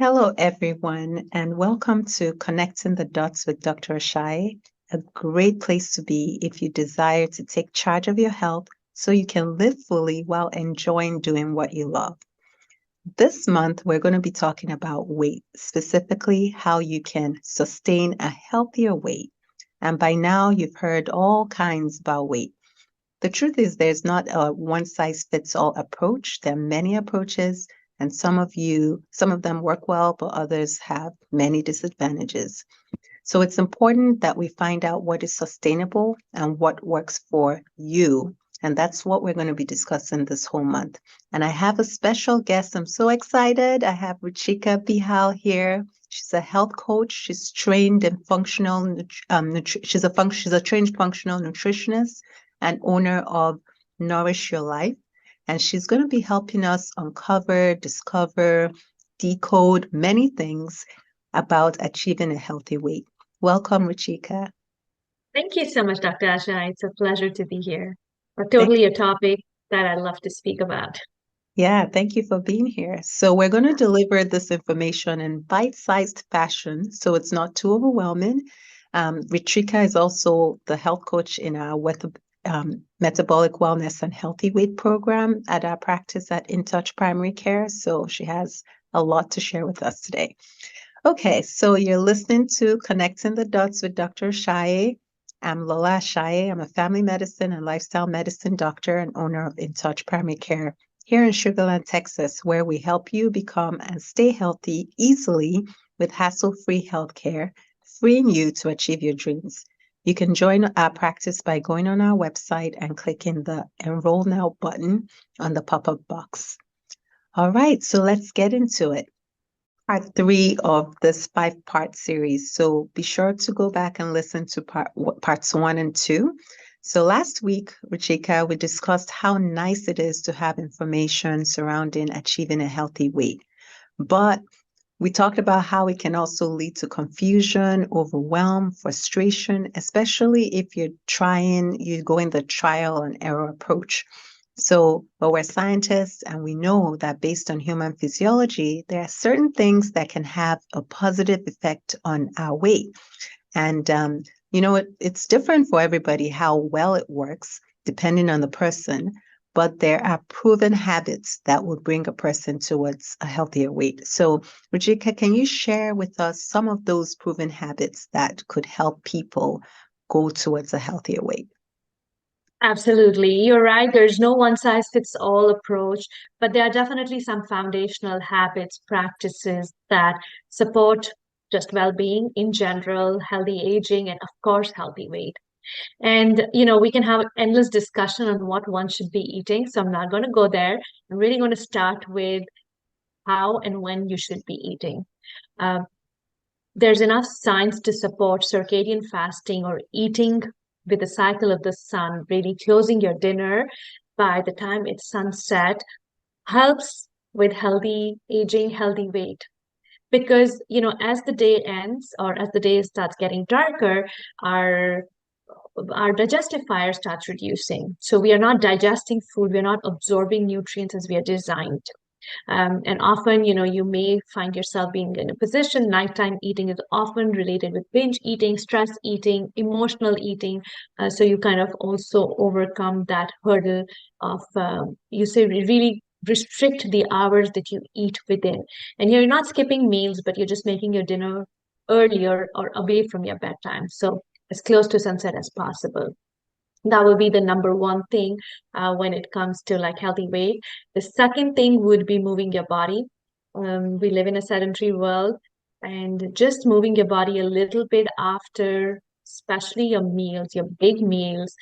Hello, everyone, and welcome to Connecting the Dots with Dr. Ashaye, a great place to be if you desire to take charge of your health so you can live fully while enjoying doing what you love. This month, we're going to be talking about weight, specifically how you can sustain a healthier weight. And by now, you've heard all kinds about weight. The truth is, there's not a one size fits all approach. There are many approaches, and some of them work well, but others have many disadvantages. So it's important that we find out what is sustainable and what works for you. And that's what we're going to be discussing this whole month. And I have a special guest. I'm so excited. I have Ruchika Bihal here. She's a health coach. She's trained in functional. She's a trained functional nutritionist and owner of Nourish Your Life. And she's going to be helping us uncover, discover, decode many things about achieving a healthy weight. Welcome, Ruchika. Thank you so much, Dr. Asha. It's a pleasure to be here. Thank Totally a topic that I love to speak about. Yeah, thank you for being here. So we're going to deliver this information in bite-sized fashion, so it's not too overwhelming. Ruchika is also the health coach in our metabolic wellness and healthy weight program at our practice at In Touch Primary Care. So she has a lot to share with us today. Okay, so you're listening to Connecting the Dots with Dr. Ashaye. I'm Lola Ashaye. I'm a family medicine and lifestyle medicine doctor and owner of In Touch Primary Care here in Sugar Land, Texas, where we help you become and stay healthy easily with hassle-free healthcare, freeing you to achieve your dreams. You can join our practice by going on our website and clicking the Enroll Now button on the pop-up box. All right, so let's get into it. Part three of this five-part series. So be sure to go back and listen to parts one and two. So last week, Ruchika, we discussed how nice it is to have information surrounding achieving a healthy weight. But we talked about how it can also lead to confusion, overwhelm, frustration, especially if you're going the trial and error approach. But we're scientists and we know that based on human physiology, there are certain things that can have a positive effect on our weight. And, it's different for everybody how well it works, depending on the person. But there are proven habits that will bring a person towards a healthier weight. So, Rajika, can you share with us some of those proven habits that could help people go towards a healthier weight? Absolutely. You're right. There's no one size fits all approach, but there are definitely some foundational habits, practices that support just well-being in general, healthy aging, and of course, healthy weight. And, we can have endless discussion on what one should be eating. So I'm not going to go there. I'm really going to start with how and when you should be eating. Um, there's enough science to support circadian fasting or eating with the cycle of the sun, really closing your dinner by the time it's sunset helps with healthy aging, healthy weight. Because, as the day ends or as the day starts getting darker, our our digestive fire starts reducing. So we are not digesting food, we're not absorbing nutrients as we are designed. And often, you may find yourself being in a position, nighttime eating is often related with binge eating, stress eating, emotional eating. So you kind of also overcome that hurdle of, you say, really restrict the hours that you eat within. And you're not skipping meals, but you're just making your dinner earlier or away from your bedtime. So as close to sunset as possible. That would be the number one thing when it comes to like healthy weight. The second thing would be moving your body. We live in a sedentary world, and just moving your body a little bit after, especially your meals, your big meals,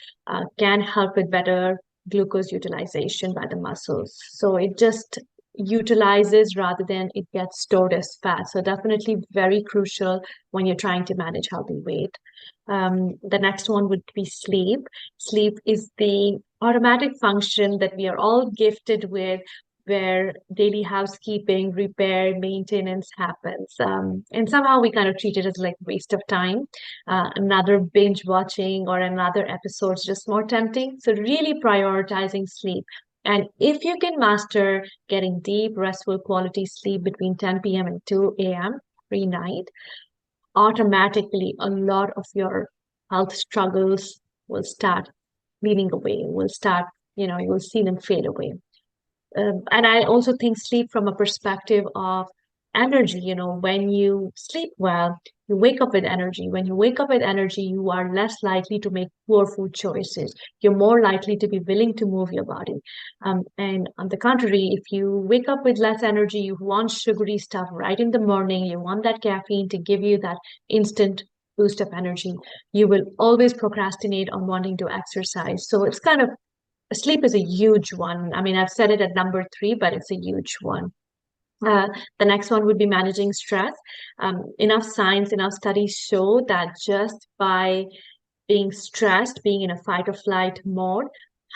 can help with better glucose utilization by the muscles. So it just utilizes rather than it gets stored as fat. So definitely very crucial when you're trying to manage healthy weight. The next one would be sleep. Sleep is the automatic function that we are all gifted with, where daily housekeeping, repair, maintenance happens. And somehow we kind of treat it as like waste of time. Another binge watching or another episode is just more tempting. So really prioritizing sleep. And if you can master getting deep, restful quality sleep between 10 p.m. and 2 a.m. every night, automatically a lot of your health struggles will start leading away, will start, you will see them fade away. And I also think sleep from a perspective of energy. When you sleep well, you wake up with energy. When you wake up with energy, you are less likely to make poor food choices. You're more likely to be willing to move your body. And on the contrary, if you wake up with less energy, you want sugary stuff right in the morning, you want that caffeine to give you that instant boost of energy, you will always procrastinate on wanting to exercise. So it's kind of sleep is a huge one. I mean, I've said it at number three, but it's a huge one. Uh, the next one would be managing stress. Enough science, enough studies show that just by being stressed, being in a fight or flight mode,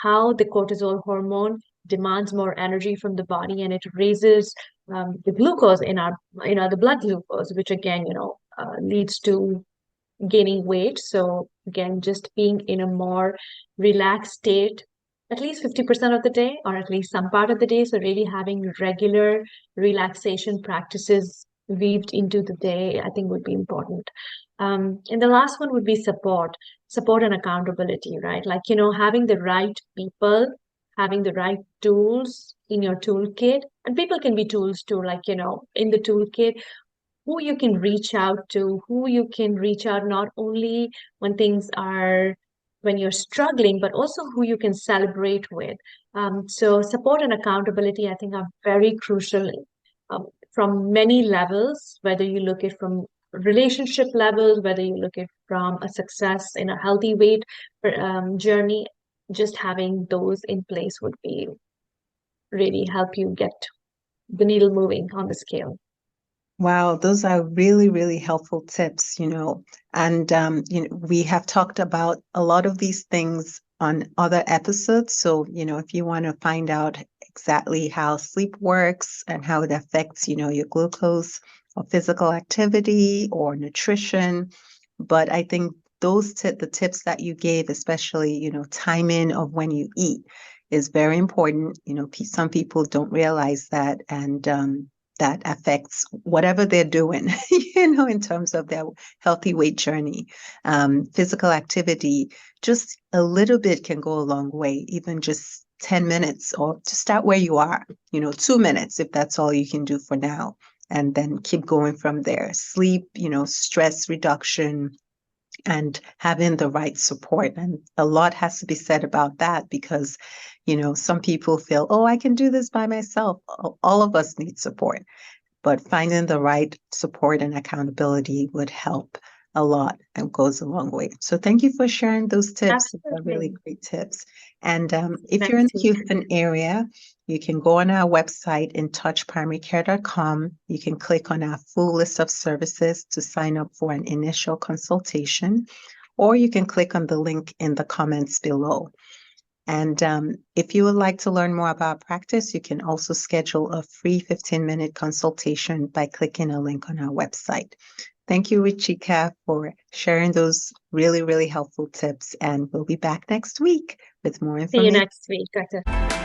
how the cortisol hormone demands more energy from the body, and it raises the glucose in our, the blood glucose, which again, leads to gaining weight. So again, just being in a more relaxed state, at least 50% of the day, or at least some part of the day. So really having regular relaxation practices weaved into the day, I think would be important. And the last one would be support and accountability, right? Like, having the right people, having the right tools in your toolkit, and people can be tools too, like, in the toolkit, who you can reach out to, who you can reach out not only when things are when you're struggling, but also who you can celebrate with. So support and accountability, I think, are very crucial from many levels, whether you look at from relationship levels, whether you look at from a success in a healthy weight journey, just having those in place would be really help you get the needle moving on the scale. Wow, those are really, really helpful tips, and we have talked about a lot of these things on other episodes. So, if you want to find out exactly how sleep works and how it affects, your glucose or physical activity or nutrition. But I think the tips that you gave, especially, timing of when you eat is very important. Some people don't realize that, and that affects whatever they're doing, in terms of their healthy weight journey. Physical activity, just a little bit can go a long way, even just 10 minutes, or to start where you are, 2 minutes, if that's all you can do for now, and then keep going from there. Sleep, stress reduction, and having the right support. And a lot has to be said about that because, some people feel, oh, I can do this by myself. All of us need support, but finding the right support and accountability would help a lot and goes a long way. So thank you for sharing those tips. They're really Absolutely. great tips. And if you're in Thanks. the Houston area, you can go on our website, intouchprimarycare.com. You can click on our full list of services to sign up for an initial consultation, or you can click on the link in the comments below. And if you would like to learn more about practice, you can also schedule a free 15-minute consultation by clicking a link on our website. Thank you, Ruchika, for sharing those really, really helpful tips. And we'll be back next week with more See you information. next week, Doctor.